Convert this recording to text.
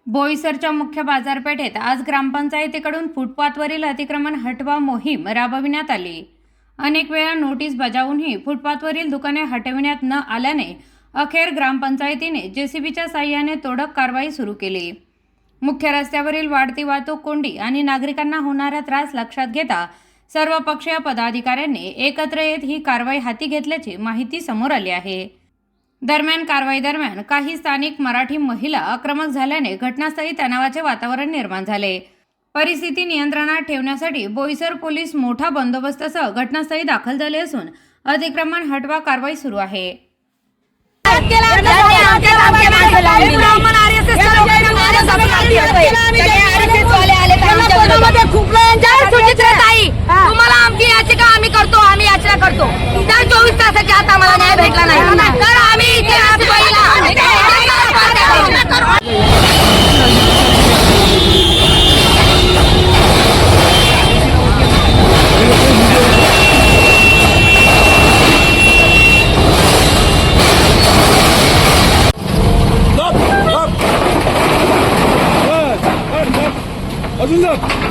बोईसरच्या मुख्य बाजारपेठेत आज ग्रामपंचायतीकडून फुटपाथवरील अतिक्रमण हटवा मोहीम राबविण्यात आली। अनेक वेळा नोटीस बजावूनही फुटपाथवरील दुकाने हटविण्यात न आल्याने अखेर ग्रामपंचायतीने जेसीबीच्या साहाय्याने तोडक कारवाई सुरू केली। मुख्य रस्त्यावरील वाढती वाहतूक कोंडी आणि नागरिकांना होणारा त्रास लक्षात घेता सर्व पक्षीय पदाधिकाऱ्यांनी एकत्र येत ही कारवाई हाती घेतल्याची माहिती समोर आली आहे। दरम्यान कारवाई दरम्यान काही स्थानिक मराठी महिला आक्रमक झाल्याने घटनास्थळी तणावाचे वातावरण निर्माण झाले। परिस्थिती नियंत्रणात ठेवण्यासाठी बोईसर पोलीस मोठा बंदोबस्तासह घटनास्थळी दाखल झाले असून अतिक्रमण हटवा कारवाई सुरू आहे। तुम्हाला आमची याचिका आम्ही करतो, आम्ही याचना करतो। त्या 24 तासाच्या आत आम्हाला न्याय भेटला नाही तर आम्ही इथे अजून